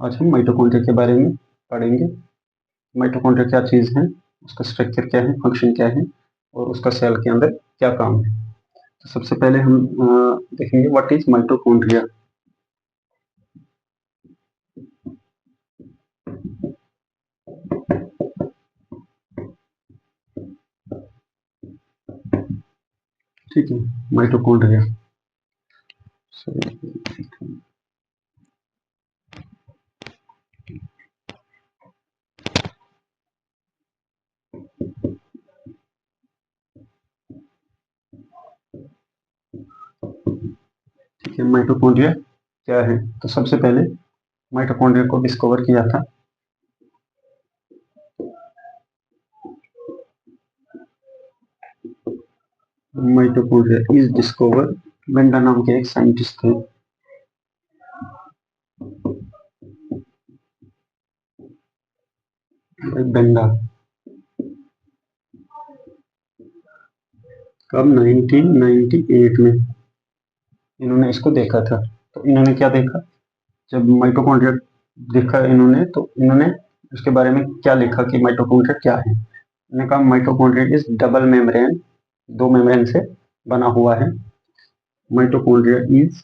आज हम माइटोकॉन्ड्रिया के बारे में पढ़ेंगे। माइटोकॉन्ड्रिया क्या चीज़ है, उसका स्ट्रक्चर क्या है, फंक्शन क्या है और उसका सेल के अंदर क्या काम है। तो सबसे पहले हम देखेंगे व्हाट इज माइटोकॉन्ड्रिया। ठीक है, माइटोकॉन्ड्रिया। ठीक है, माइटोकॉन्ड्रिया क्या है। तो सबसे पहले माइटोकॉन्ड्रिया को डिस्कवर किया था माइटोकॉन्ड्रिया इज डिस्कवर बेंडा नाम के एक साइंटिस्ट थे। बेंडा कब 1998 में इन्होंने इसको देखा था। तो इन्होंने क्या देखा, जब माइटोकॉन्ड्रिया देखा इन्होंने तो इन्होंने उसके बारे में क्या लिखा कि माइटोकॉन्ड्रिया क्या है। इन्होंने कहा माइटोकॉन्ड्रिया इज डबल मेम्ब्रेन, दो मेम्ब्रेन से बना हुआ है। Mitochondria is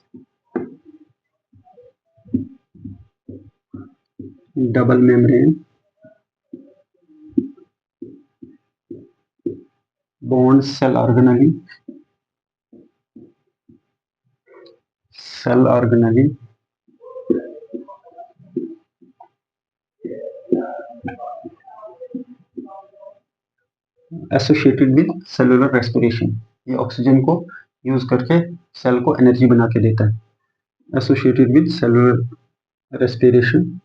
double membrane bound cell organelle associated with cellular respiration. ये ऑक्सीजन को यूज करके सेल को एनर्जी बना के देता है। Associated with cellular respiration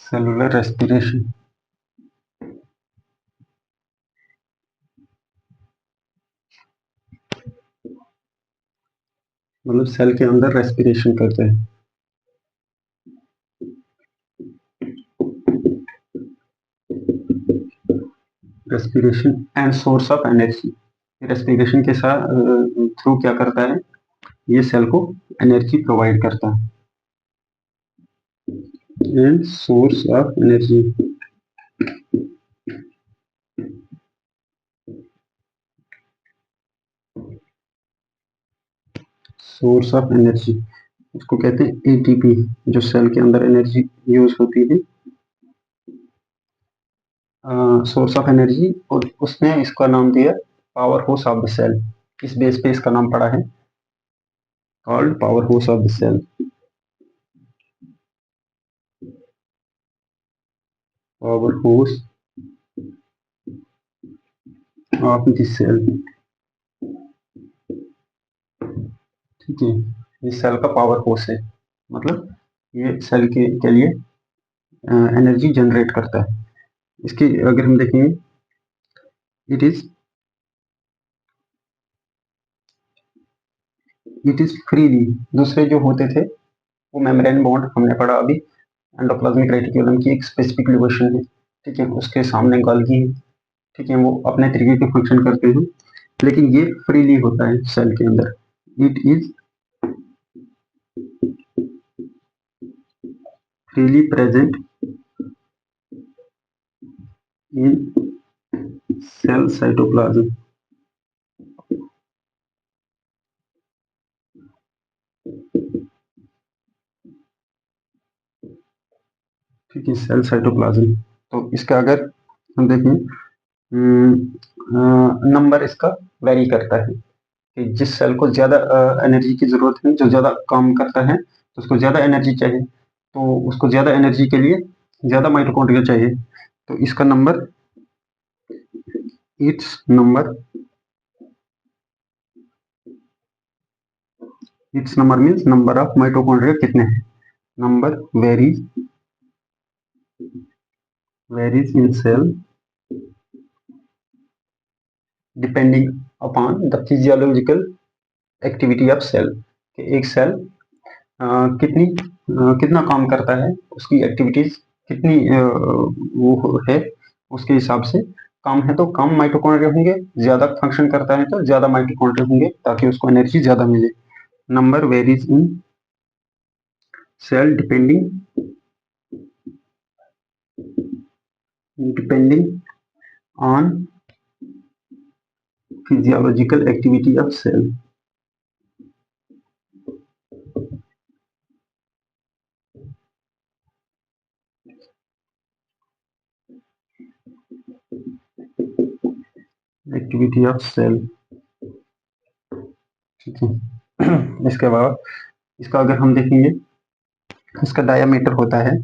cellular respiration मतलब सेल के अंदर रेस्पिरेशन करते हैं। Respiration and source of energy. Respiration के साथ थ्रू क्या करता है, ये सेल को एनर्जी प्रोवाइड करता है। And source of energy, source of energy इसको कहते हैं एटीपी, जो सेल के अंदर एनर्जी यूज होती है। सोर्स ऑफ एनर्जी, और उसने इसका नाम दिया powerhouse of the cell. इस बेस पे इसका नाम पड़ा है called powerhouse of the cell. Powerhouse of the cell, ठीक है। ये सेल का पावर हाउस है, मतलब ये सेल के लिए एनर्जी जनरेट करता है। इसकी अगर हम देखेंगे, इट इज फ्रीली, दूसरे जो होते थे वो मेम्ब्रेन बॉन्ड हमने पढ़ा अभी, एंडोप्लाज्मिक रेटिकुलम की एक स्पेसिफिक लोकेशन है, ठीक है। उसके सामने गोल्गी है, ठीक है। वो अपने तरीके के फंक्शन करते हैं, लेकिन ये फ्रीली होता है सेल के अंदर। It is freely present in cell cytoplasm. ठीक है, सेल साइटोप्लाज्म। तो इसका अगर हम देखें, नंबर इसका वेरी करता है कि जिस सेल को ज्यादा एनर्जी की जरूरत है, जो ज्यादा काम करता है, तो उसको ज्यादा एनर्जी चाहिए, तो उसको ज्यादा एनर्जी के लिए ज्यादा माइटोकॉन्ड्रिया चाहिए। तो इसका number, it's number means number of mitochondria कितने हैं। Number varies in cell depending upon the physiological activity of cell. एक सेल कितना काम करता है, उसकी एक्टिविटीज कितनी वो है, उसके हिसाब से कम है तो कम माइटोकॉन्ड्रिया होंगे, ज्यादा फंक्शन करता है तो ज्यादा माइटोकॉन्ड्रिया होंगे, ताकि उसको एनर्जी ज्यादा मिले। Number varies in cell depending on physiological activity of cell. Activity of cell, ठीक है। इसके बाद इसका अगर हम देखेंगे, इसका डायामीटर होता है,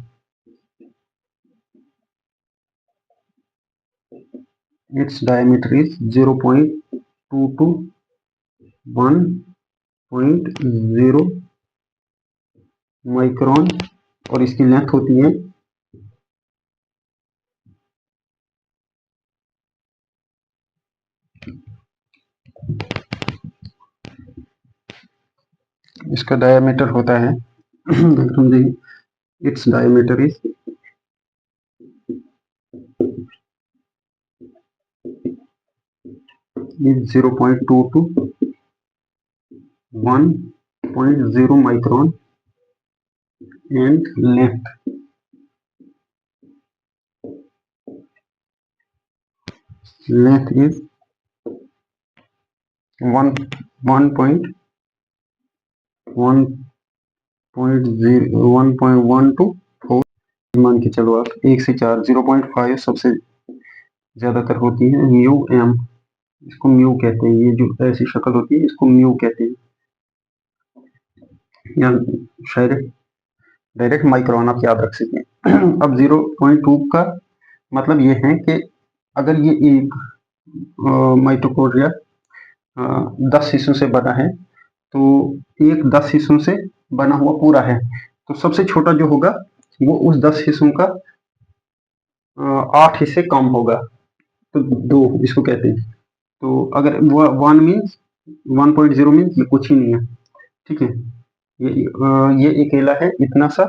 its diameter is 0.2 to 1.0 micron और इसकी लेंथ होती है इसका डायमीटर होता है अगर हम देखें, its diameter is 0.2 to 1.0 micron and length is 1.1 to 4, मान के चलो आप 1 से 4, 0.5 सबसे ज्यादातर होती है। म्यू एम, इसको म्यू कहते हैं, ये जो ऐसी शक्ल होती है इसको म्यू कहते हैं, या शायद डायरेक्ट माइक्रोन आप याद रख सकें। अब 0.2 का मतलब ये है कि अगर ये एक माइटोकॉन्ड्रिया 10 हिस्सों से बना है, तो एक 10 हिस्सों से बना हुआ पूरा है, तो सबसे छोटा जो होगा वो उस 10 हिस्सों का 8 हिस्से कम होगा, तो 2 इसको कहते हैं। तो अगर 1 मीन्स 1.0 मीन्स ये कुछ ही नहीं है, ठीक है। ये अकेला है इतना सा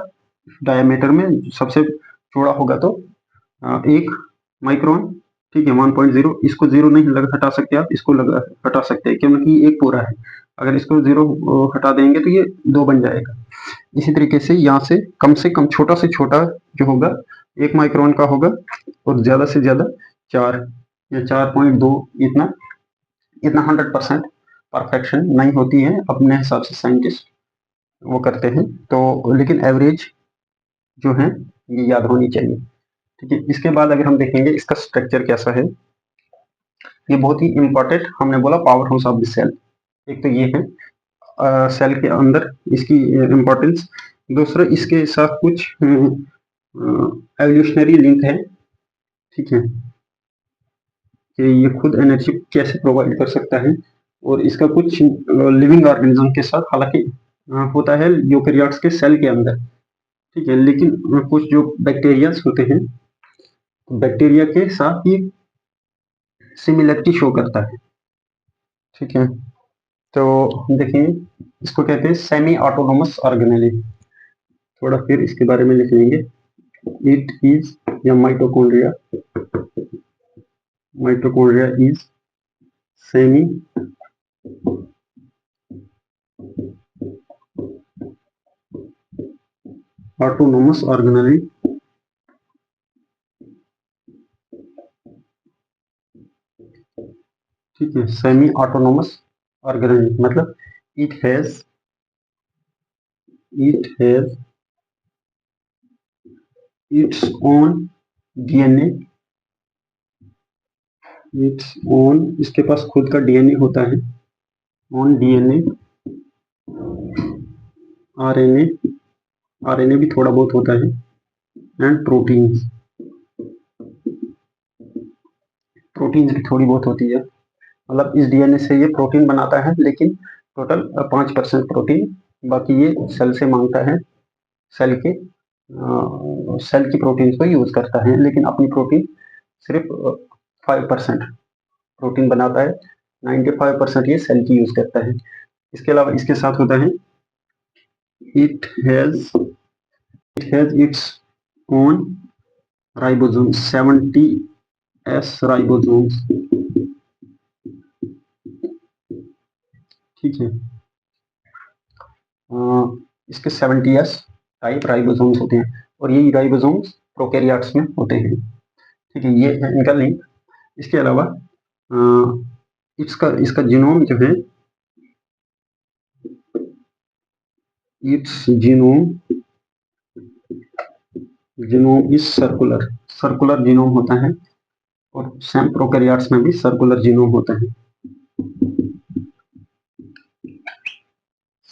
डायमीटर में, सबसे चौड़ा होगा तो 1 माइक्रोन, ठीक है। 1.0, इसको 0 नहीं हटा सकते आप, इसको हटा सकते हैं क्योंकि एक पूरा है। अगर इसको 0 हटा देंगे तो ये 2 बन जाएगा। इसी तरीके से यहाँ से कम छोटा से छोटा जो होगा 1 माइक्रोन का होगा, और ज्यादा से ज्यादा 4 या 4.2, इतना 100% परफेक्शन नहीं होती है, अपने हिसाब से साइंटिस्ट वो करते हैं, तो लेकिन एवरेज जो है ये याद होनी चाहिए, ठीक है। इसके बाद अगर हम देखेंगे इसका स्ट्रक्चर कैसा है, ये बहुत ही इंपॉर्टेंट, हमने बोला powerhouse of the cell, एक तो ये है सेल के अंदर इसकी इंपॉर्टेंस, दूसरा इसके साथ कुछ एवोल्यूशनरी लिंक है, ठीक है, कि ये खुद एनर्जी कैसे प्रोवाइड कर सकता है, और इसका कुछ लिविंग ऑर्गेनिज्म के साथ, हालांकि होता है यूकेरियोट्स के सेल के अंदर, ठीक है, लेकिन कुछ जो बैक्टीरियाज होते हैं, बैक्टीरिया के साथ ये सिमिलरिटी शो करता है, ठीक है। तो देखिए इसको कहते हैं सेमी ऑटोनोमस ऑर्गेनेली, थोड़ा फिर इसके बारे में लिख लेंगे। इट इज या mitochondria is semi autonomous organelle, ठीक है। सेमी ऑटोनोमस ऑर्गेनेली मतलब it has its own DNA, इसके पास खुद का डीएनए होता है, ओन डीएनए, आरएनए भी थोड़ा बहुत होता है, एंड प्रोटीन्स भी थोड़ी बहुत होती है, मतलब इस डीएनए से ये प्रोटीन बनाता है, लेकिन टोटल 5% प्रोटीन, बाकी ये सेल से मांगता है, सेल की प्रोटीन को यूज करता है, लेकिन अपनी प्रोटीन सिर्फ 5% प्रोटीन बनाता है, 95% ये सेल की यूज करता है। इसके अलावा इसके साथ होता है it has its own ribosome, S ribosomes, ठीक है। इसके 70s टाइप राइबोसोम्स होते हैं और ये राइबोसोम्स प्रोकैरियोट्स में होते हैं, ठीक है। ये है इनका लिंक। इसके अलावा इसका इसका जीनोम जो है, it's genome is circular, circular genome होता है और सेम प्रोकैरियोट्स में भी सर्कुलर जीनोम होता है,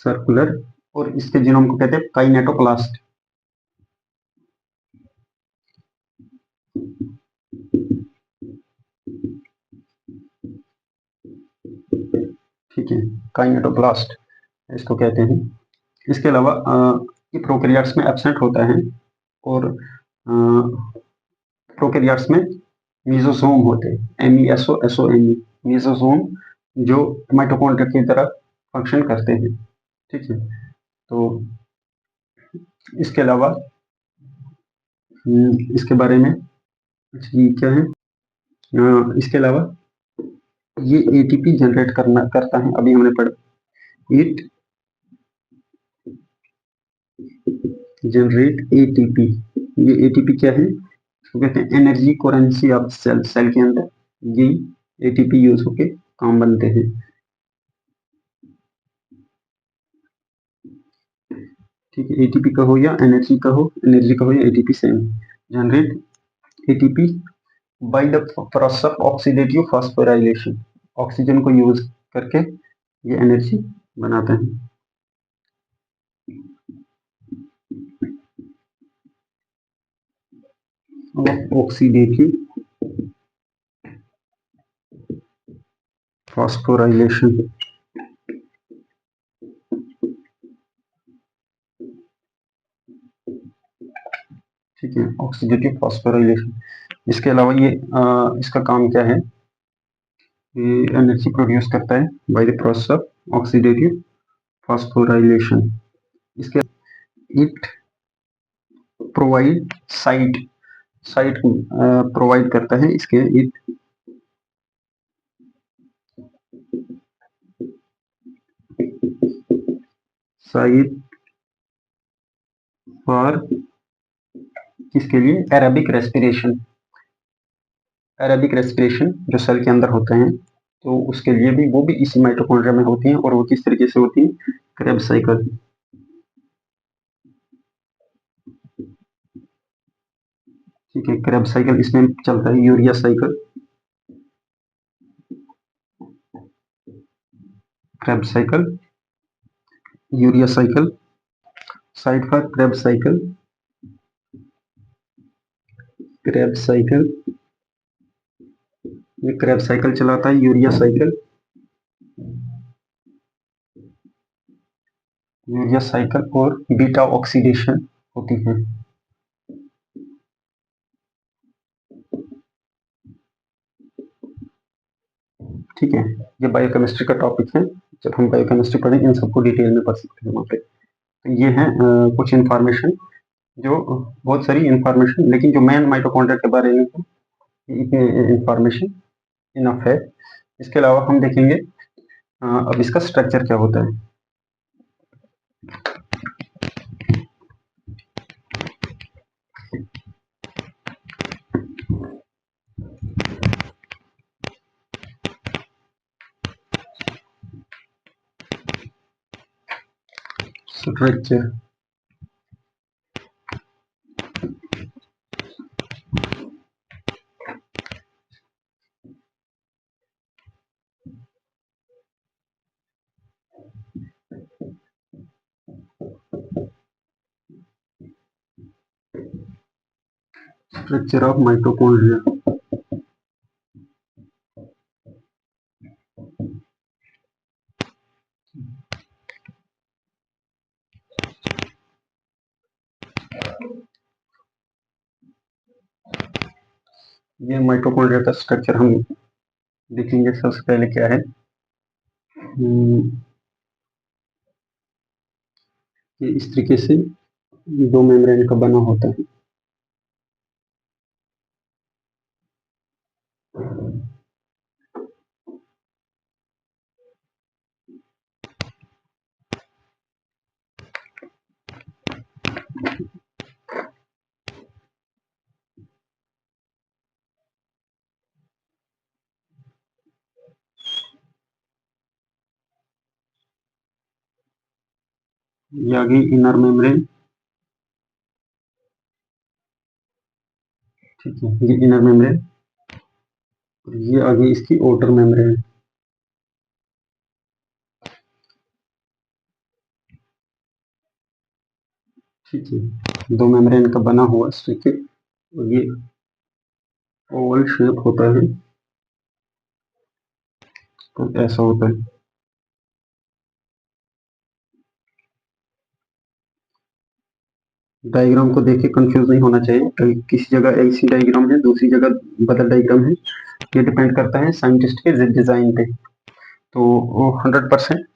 सर्कुलर। और इसके जीनोम को कहते हैं काइनेटोप्लास्ट। ठीक है, काइनेटोप्लास्ट इसको कहते हैं। इसके अलावा ये प्रोकैरियोट्स में एब्सेंट होता है और प्रोकैरियोट्स में मीजोसोम होते हैं, MESOSOME, मीजोसोम, जो माइटोकॉन्ड्रिया की तरह फंक्शन करते हैं, ठीक है। तो इसके अलावा इसके बारे में ये क्या है, इसके अलावा ये एटीपी जनरेट करता है, अभी हमने पढ़ा इट जनरेट एटीपी। ये एटीपी क्या है, इसको कहते हैं energy currency of cell, cell के अंदर ये एटीपी यूज होके काम बनते हैं, ठीक है। एटीपी कहो या एनर्जी कहो, एनर्जी कहो या ATP same. Generate ATP bye the process of oxidative phosphorylation, oxygen को यूज करके ये एनर्जी बनाते हैं। ऑक्सीडेटिव फॉस्फोराइलेशन, ठीक है, ऑक्सीडेटिव फॉस्फोराइलेशन। इसके अलावा ये इसका काम क्या है, ये एनर्जी प्रोड्यूस करता है by the process of oxidative phosphorylation. इसके it provide site, site provide करता है, इसके इट साइट फॉर किसके लिए, एराबिक रेस्पिरेशन, एराबिक रेस्पिरेशन जो सेल के अंदर होते हैं, तो उसके लिए भी वो भी इसी माइटोकॉन्ड्रिया में होती हैं। और वो किस तरीके से होती है, क्रेब्स साइकिल, ठीक है। क्रेब्स साइकिल इसमें चलता है, urea cycle, Krebs cycle, urea cycle, site for Krebs cycle, Krebs cycle, ये क्रेब्स साइकिल चलाता है, यूरिया साइकिल, यूरिया साइकिल और बीटा ऑक्सीडेशन होती है, ठीक है। ये बायोकेमिस्ट्री का टॉपिक है, जब हम बायोकेमिस्ट्री पढ़ें इन सबको डिटेल में पढ़ सकते हैं वहाँ पे। तो ये है कुछ इन्फॉर्मेशन, जो बहुत सारी इन्फॉर्मेशन, लेकिन जो मेन माइटोकॉन्ड्रिया के बारे में है, इतनी इन्फॉर्मेशन इनफ है। इसके अलावा हम देखेंगे अब इसका स्ट्रक्चर क्या होता है। Structure, structure of mitochondria. ये माइटोकॉन्ड्रिया का स्ट्रक्चर हम देखेंगे। सबसे पहले क्या है, ये इस तरीके से दो मेम्ब्रेन का बना होता है, ये आ गई इनर मेम्ब्रेन। ठीक है, ये इनर मेम्ब्रेन। ये आ गई इसकी आउटर मेम्ब्रेन। ठीक है, दो मेम्ब्रेन का बना हुआ स्ट्रक्चर, और ये ओवल शेप होता है, तो ऐसा होता है। डायग्राम को देख के कंफ्यूज नहीं होना चाहिए, कहीं किसी जगह ऐसी डायग्राम है, दूसरी जगह बदल डायग्राम है। ये डिपेंड करता है साइंटिस्ट के डिजाइन पे। तो वो 100%,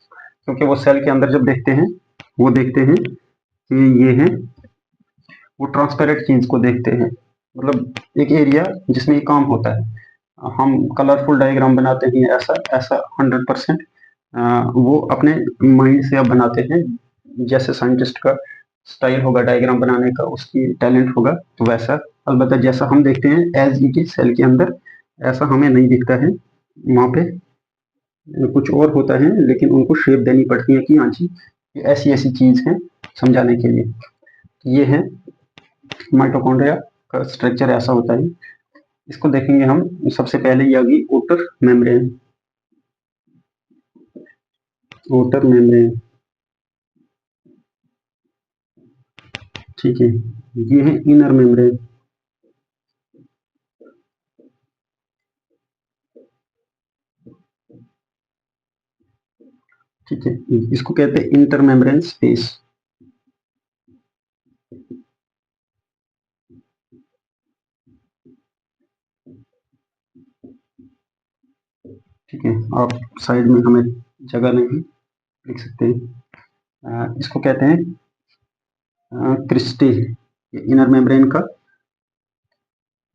क्योंकि वो सेल के अंदर जब देखते हैं, वो देखते हैं कि ये है, वो ट्रांसपेरेंट चीज को देखते हैं, मतलब एक एरिया जिसमें ये काम होता है। हम कलरफुल डायग्राम बनाते हैं, ऐसा ऐसा 100% वो अपने माइंड से अब बनाते हैं। जैसे साइंटिस्ट का स्टाइल होगा डायग्राम बनाने का, उसकी टैलेंट होगा, तो वैसा अलबत्ता जैसा हम देखते हैं एज इट इज सेल के अंदर, ऐसा हमें नहीं दिखता है। वहाँ पे कुछ और होता है, लेकिन उनको शेप देनी पड़ती है कि हाँ जी ये ऐसी ऐसी चीज है, समझाने के लिए। ये है माइटोकॉन्ड्रिया का स्ट्रक्चर, ऐसा होता है। इसको देखेंगे हम। सबसे पहले ये आ गई आउटर मेम्ब्रेन। आउटर मेम्ब्रेन, ठीक है। ये है इनर मेम्ब्रेन। ठीक है, इसको कहते हैं इंटर मेम्ब्रेन स्पेस। ठीक है, आप साइड में हमें जगह नहीं लिख सकते हैं। इसको कहते हैं क्रिस्टी। इनर मेम्ब्रेन का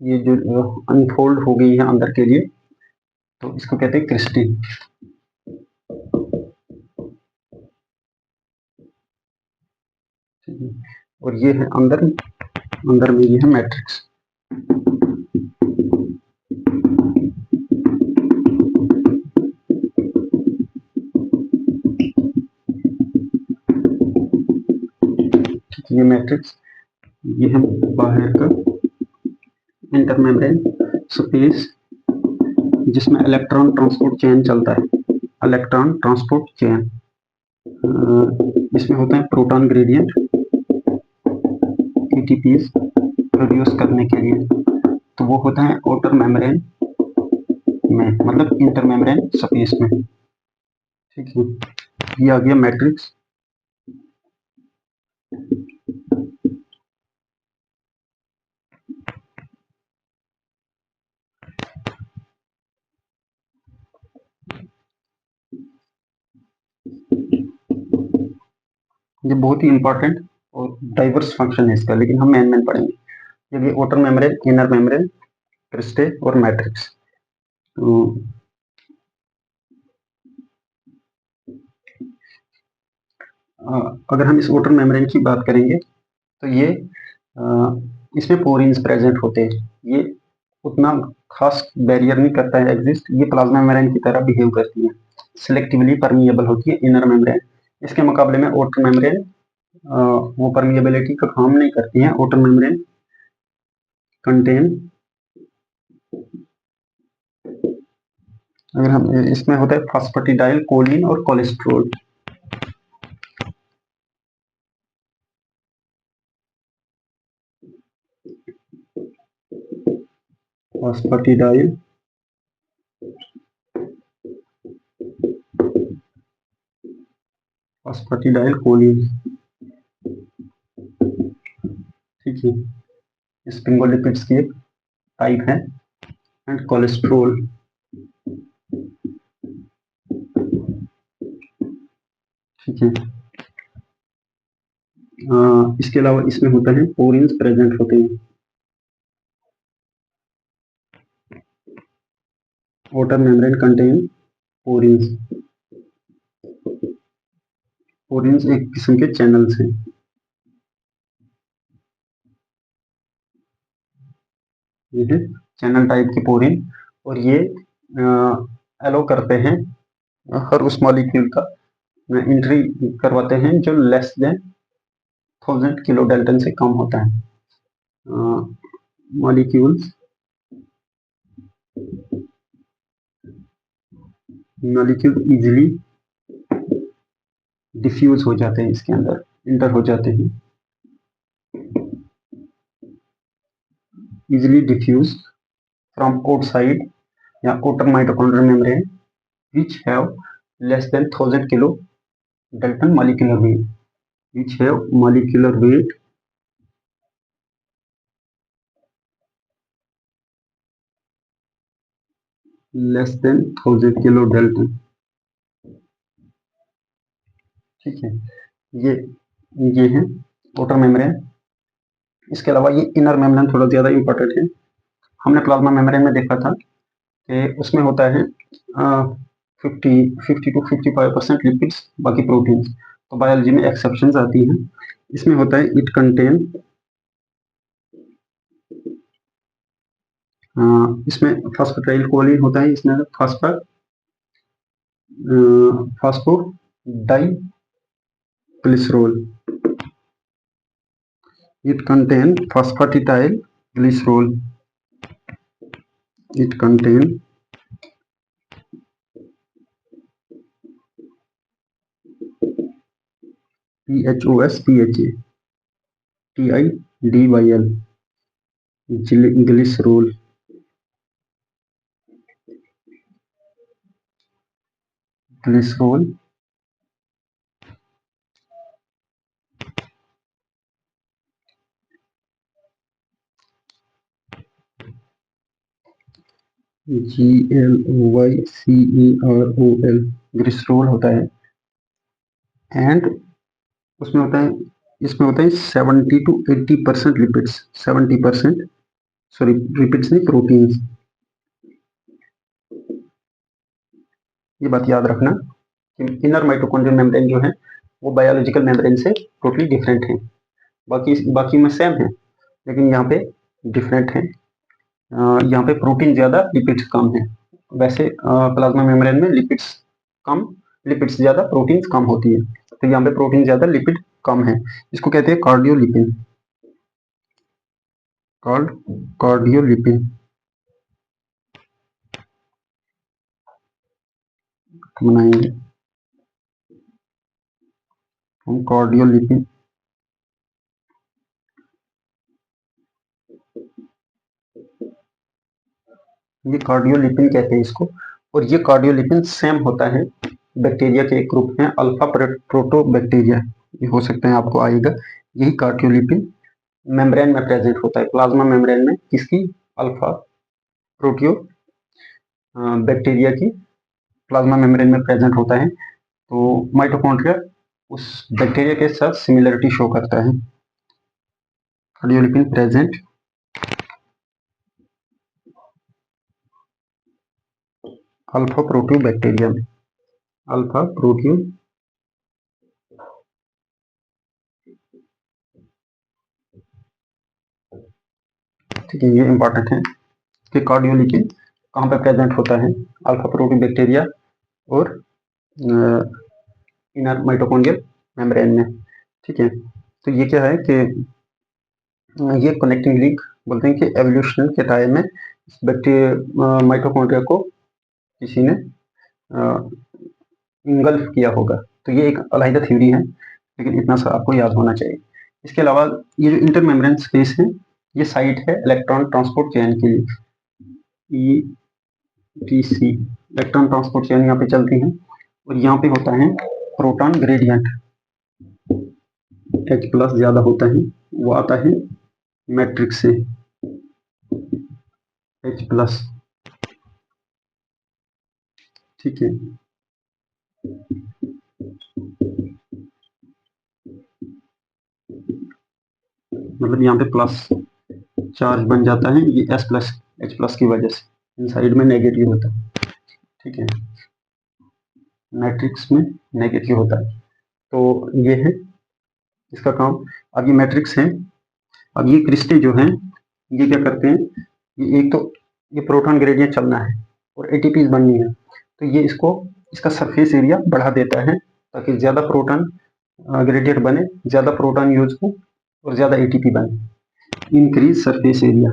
ये जो अनफोल्ड हो गई है अंदर के लिए, तो इसको कहते हैं क्रिस्टी। ठीक है, और ये है अंदर, अंदर में ये है मैट्रिक्स। ये मैट्रिक्स, ये है बाहर का इंटर मेम्ब्रेन स्पेस, जिसमें इलेक्ट्रॉन ट्रांसपोर्ट चेन चलता है। इलेक्ट्रॉन ट्रांसपोर्ट चेन, इसमें होता है प्रोटॉन ग्रेडियंट, एटीपीज प्रोड्यूस करने के लिए, तो वो होता है आउटर मेम्ब्रेन में, मतलब इंटर मेम्ब्रेन स्पेस में। ठीक है, ये आ गया मैट्रिक्स। ये बहुत ही इंपॉर्टेंट और डाइवर्स फंक्शन है इसका, लेकिन हम मेन मेन पढ़ेंगे। ये outer membrane, inner membrane, cristae और मैट्रिक्स। तो अगर हम इस आउटर मेम्ब्रेन की बात करेंगे, तो ये इसमें पोरिन्स प्रेजेंट होते हैं। ये उतना खास बैरियर नहीं करता है एग्जिस्ट, ये प्लाज्मा मेम्ब्रेन की तरह बिहेव करती है, सिलेक्टिवली परमिएबल होती है इनर मेम्ब्रेन। इसके मुकाबले में आउटर मेम्ब्रेन वो परमिएबिलिटी का काम नहीं करती है। आउटर मेम्ब्रेन कंटेन, अगर हम इसमें होता है फास्फेटिडाइल कोलिन और कोलेस्ट्रॉल। फास्फेटिडाइल फास्फेटिडाइल कोलिन, ठीक है, स्पिंगोलिपिड्स की एक टाइप है। एंड कोलेस्ट्रॉल, ठीक है। इसके अलावा इसमें होता है पोरिन्स प्रेजेंट होते हैं। Outer membrane contain porins. Porins एक किस्म के चैनल्स हैं। ये है चैनल टाइप के पोरिन, और ये एलो करते हैं हर उस मॉलिक्यूल का में एंट्री करवाते हैं जो लेस देन 1000 किलो डाल्टन से कम होता है। मॉलिक्यूल्स इजीली डिफ्यूज हो जाते हैं, इसके अंदर इंटर हो जाते हैं, इजीली डिफ्यूज फ्रॉम आउटसाइड या outer mitochondrial membrane which have less than 1000 kilo Dalton molecular weight, which have molecular weight less than 1000 kilo Dalton। ठीक है, ये है outer membrane। इसके अलावा ये इनर मेम्ब्रेन थोड़ा ज्यादा इंपॉर्टेंट है। हमने प्लाज्मा मेम्ब्रेन में देखा था कि उसमें होता है 50 to 55% लिपिड्स, बाकी प्रोटीन्स। तो बायोलॉजी में एक्सेप्शंस आती हैं। इसमें होता है इट कंटेन, इसमें फॉस्फेटाइल कोलिन होता है, इसमें phosphodiglycerol, it contain phosphatidyl glycerol, it contain PHOSPHA TIDYL glycerol, glycerol GLOYCEROL glycerol होता है। एंड उसमें होता है, इसमें होता है 70 to 80% लिपिड्स, 70% सॉरी लिपिड्स नहीं, प्रोटीन्स। ये बात याद रखना कि इनर माइटोकॉन्ड्रियल मेम्ब्रेन जो है वो बायोलॉजिकल मेम्ब्रेन से टोटली डिफरेंट है। बाकी में सेम है, लेकिन यहाँ पे डिफरेंट है। यहाँ पे प्रोटीन ज्यादा, लिपिड्स कम है। वैसे प्लाज्मा मेम्ब्रेन में लिपिड्स ज्यादा, प्रोटीन्स कम होती है। तो यहाँ पे प्रोटीन ज्यादा, लिपिड कम है। इसको कहते हैं कार्डियोलिपिन, कार्डियोलिपिन बनाएंगे हम कार्डियोलिपिन। ये कार्डियोलिपिन कहते हैं इसको। और ये कार्डियोलिपिन सेम होता है बैक्टीरिया के एक ग्रुप में, अल्फा प्रोटोबैक्टीरिया, ये हो सकते हैं आपको आएगा। यही कार्डियोलिपिन मेम्ब्रेन में प्रेजेंट होता है, प्लाज्मा मेम्ब्रेन में किसकी, अल्फा प्रोटियो बैक्टीरिया की प्लाज्मा मेम्ब्रेन में प्रेजेंट होता है। तो माइटोकॉन्ड्रिया उस बैक्टीरिया के साथ सिमिलरिटी शो करता है। Cardiolipin present alpha proteo bacteria में, अल्फा प्रोटियो ठीक है, ये इंपॉर्टेंट है कि कार्डियोलिपिन कहाँ पे प्रेजेंट होता है, अल्फा प्रोटियो बैक्टीरिया और इनर माइटोकॉन्ड्रियल मेम्ब्रेन में। ठीक है, तो ये क्या है कि ये कनेक्टिंग लिंक बोलते हैं कि एवोल्यूशन के टाइम में माइटोकॉन्ड्रिया को किसी ने इंगल्फ किया होगा। तो ये एक अलग थ्योरी है, लेकिन इतना सा आपको याद होना चाहिए। इसके अलावा ये जो इंटरमेम्ब्रेन स्पेस है, ये साइट है इलेक्ट्रॉन ट्रांसपोर्ट चेन के लिए, ETC इलेक्ट्रॉन ट्रांसपोर्ट चेन यहाँ पे चलती है। और यहाँ पे होता है प्रोटॉन ग्रेडियंट, H+ ज्यादा होता है, वो आता है मैट्रिक्स से, H+। ठीक है, मतलब यहाँ पे प्लस चार्ज बन जाता है, ये H+ की वजह से, इन साइड में नेगेटिव होता है। ठीक है, मैट्रिक्स में नेगेटिव होता है। तो ये है इसका काम। अब ये मैट्रिक्स है, अब ये क्रिस्टे जो हैं ये क्या करते हैं, ये एक तो ये प्रोटॉन ग्रेडियंट चलना है और ATPs बननी है, तो ये इसका सरफेस एरिया बढ़ा देता है ताकि ज़्यादा प्रोटॉन ग्रेडिएंट बने, ज़्यादा प्रोटॉन यूज हो और ज़्यादा एटीपी बने। Increase surface area,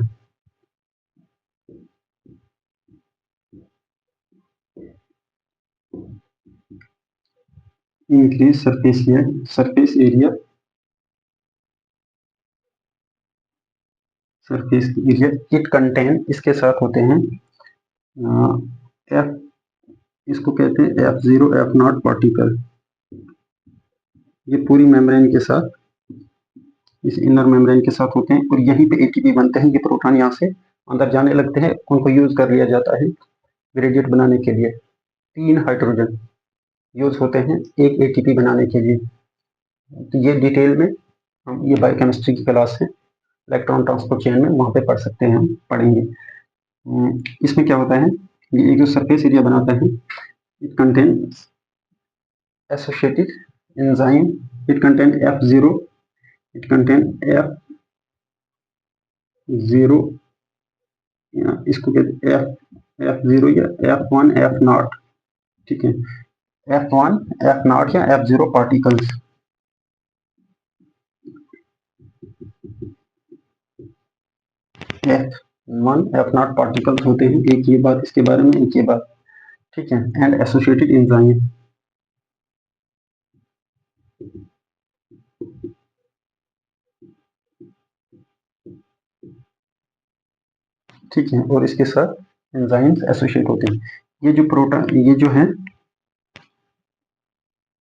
increase surface area, surface area it contain, इसके साथ होते हैं एफ, इसको कहते हैं F0 F0 पार्टिकल। ये पूरी मेम्ब्रेन के साथ, इस इनर मेम्ब्रेन के साथ होते हैं और यहीं पे एटीपी बनते हैं। ये प्रोटॉन यहाँ से अंदर जाने लगते हैं, उनको यूज कर लिया जाता है ग्रेडिएंट बनाने के लिए। 3 हाइड्रोजन यूज होते हैं एक एटीपी बनाने के लिए। तो ये डिटेल में हम, ये बायोकेमिस्ट्री की क्लास है इलेक्ट्रॉन ट्रांसपोर्ट चेन में, वहाँ पे पढ़ सकते हैं, हम पढ़ेंगे। इसमें क्या होता है, ये एक जो सरफेस एरिया बनाता है, it contain associated enzyme, it contain F0, it contain F0, इसको कहते हैं F0 या F1 F0, ठीक है, F1 F0 या F0 particles. F1 F0 particles होते हैं, एक ये बात इसके बारे में, एक ये बात, ठीक है, एंड एसोसिएटेड एंजाइम। ठीक है, और इसके साथ एंजाइम्स एसोसिएट होते हैं। ये जो प्रोटॉन, ये जो है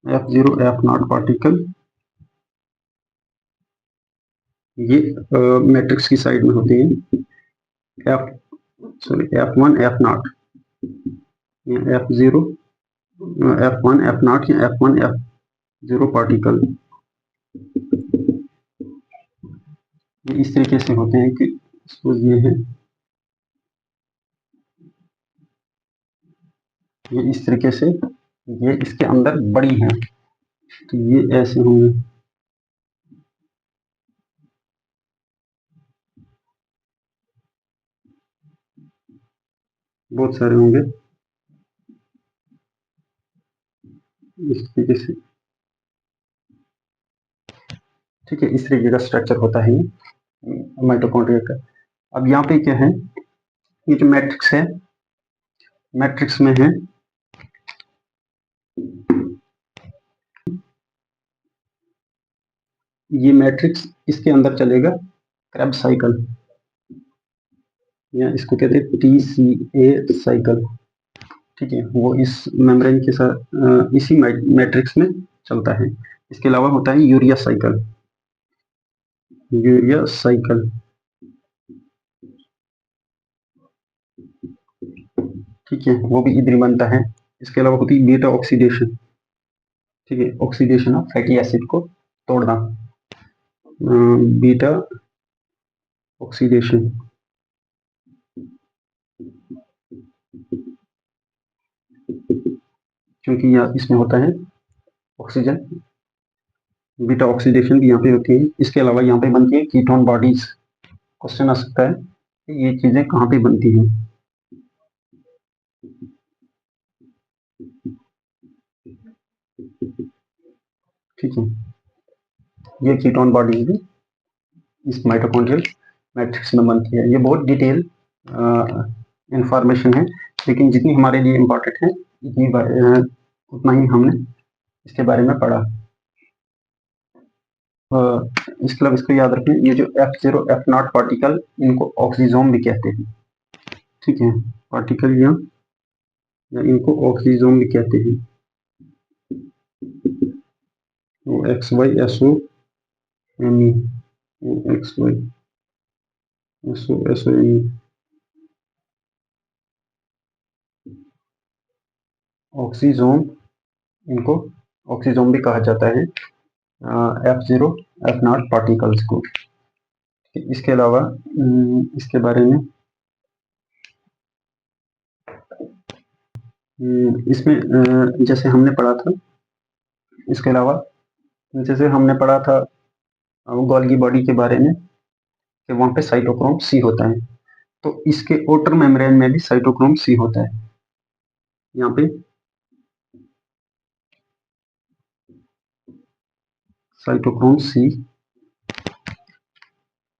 F0 F0 पार्टिकल, ये मैट्रिक्स की साइड में होते हैं। F1 F0, F0 F1 F0 या F1 F0 पार्टिकल, ये इस तरीके से होते हैं कि सपोज ये है, ये इस तरीके से, ये इसके अंदर बड़ी है, तो ये ऐसे होंगे, बहुत सारे होंगे इस तरीके से, ठीक है, इस तरीके का स्ट्रक्चर होता है माइटोकॉन्ड्रिया का। अब यहाँ पे क्या है, ये जो मैट्रिक्स है, मैट्रिक्स में है ये मैट्रिक्स, इसके अंदर चलेगा क्रेब्स साइकिल, या इसको कहते हैं TCA साइकिल, ठीक है, वो इस मेम्ब्रेन के साथ इसी मैट्रिक्स में चलता है। इसके अलावा होता है यूरिया साइकिल, यूरिया साइकिल, ठीक है, वो भी इधर बनता है। इसके अलावा होती है बीटा ऑक्सीडेशन, ठीक है, ऑक्सीडेशन ऑफ फैटी एसिड को तोड़ना, बीटा ऑक्सीडेशन, क्योंकि यहाँ इसमें होता है ऑक्सीजन, बीटा ऑक्सीडेशन भी यहाँ पे होती है। इसके अलावा यहाँ पे बनती है कीटोन बॉडीज। क्वेश्चन आ सकता है कि ये चीजें कहाँ पे बनती हैं, ठीक है, ये कीटोन बॉडीज भी इस माइटोकॉन्ड्रियल मैट्रिक्स में बनती है। ये बहुत डिटेल इंफॉर्मेशन है, लेकिन जितनी हमारे लिए इम्पोर्टेंट है इतनी उतना ही हमने इसके बारे में पढ़ा। इसके अलावा इसको याद रखें, ये जो F0 F0 पार्टिकल, इनको ऑक्सीजोम भी कहते हैं, ठीक है, पार्टिकल या इनको ऑक्सीजोम भी कहते हैं। वो XYSOME, XYSOME, ऑक्सीजोम, इनको ऑक्सीजोम भी कहा जाता है F0 F0 पार्टिकल्स को। इसके अलावा इसके बारे में इसमें जैसे हमने पढ़ा था, इसके अलावा जैसे हमने पढ़ा था गोल्गी बॉडी के बारे में कि वहाँ पे साइटोक्रोम C होता है, तो इसके आउटर मेम्ब्रेन में भी साइटोक्रोम C होता है। यहाँ पे साइटोक्रोम सी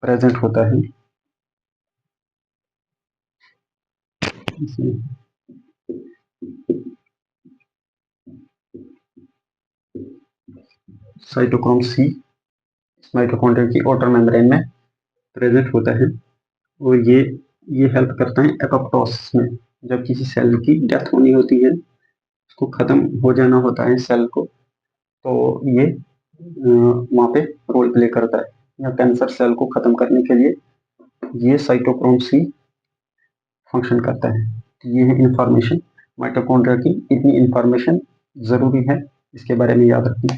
प्रेजेंट होता है इसमें। साइटोक्रोम सी माइटोकॉन्ड्रिया की आउटर मेम्ब्रेन में प्रेजेंट होता है और ये हेल्प करता है एपोप्टोसिस में। जब किसी सेल की डेथ होनी होती है, उसको खत्म हो जाना होता है सेल को, तो ये वहाँ पे रोल प्ले करता है। या कैंसर सेल को खत्म करने के लिए ये साइटोक्रोम सी फंक्शन करता है। तो ये है इंफॉर्मेशन माइटोकॉन्ड्रिया की। इतनी इंफॉर्मेशन जरूरी है, इसके बारे में याद रखना।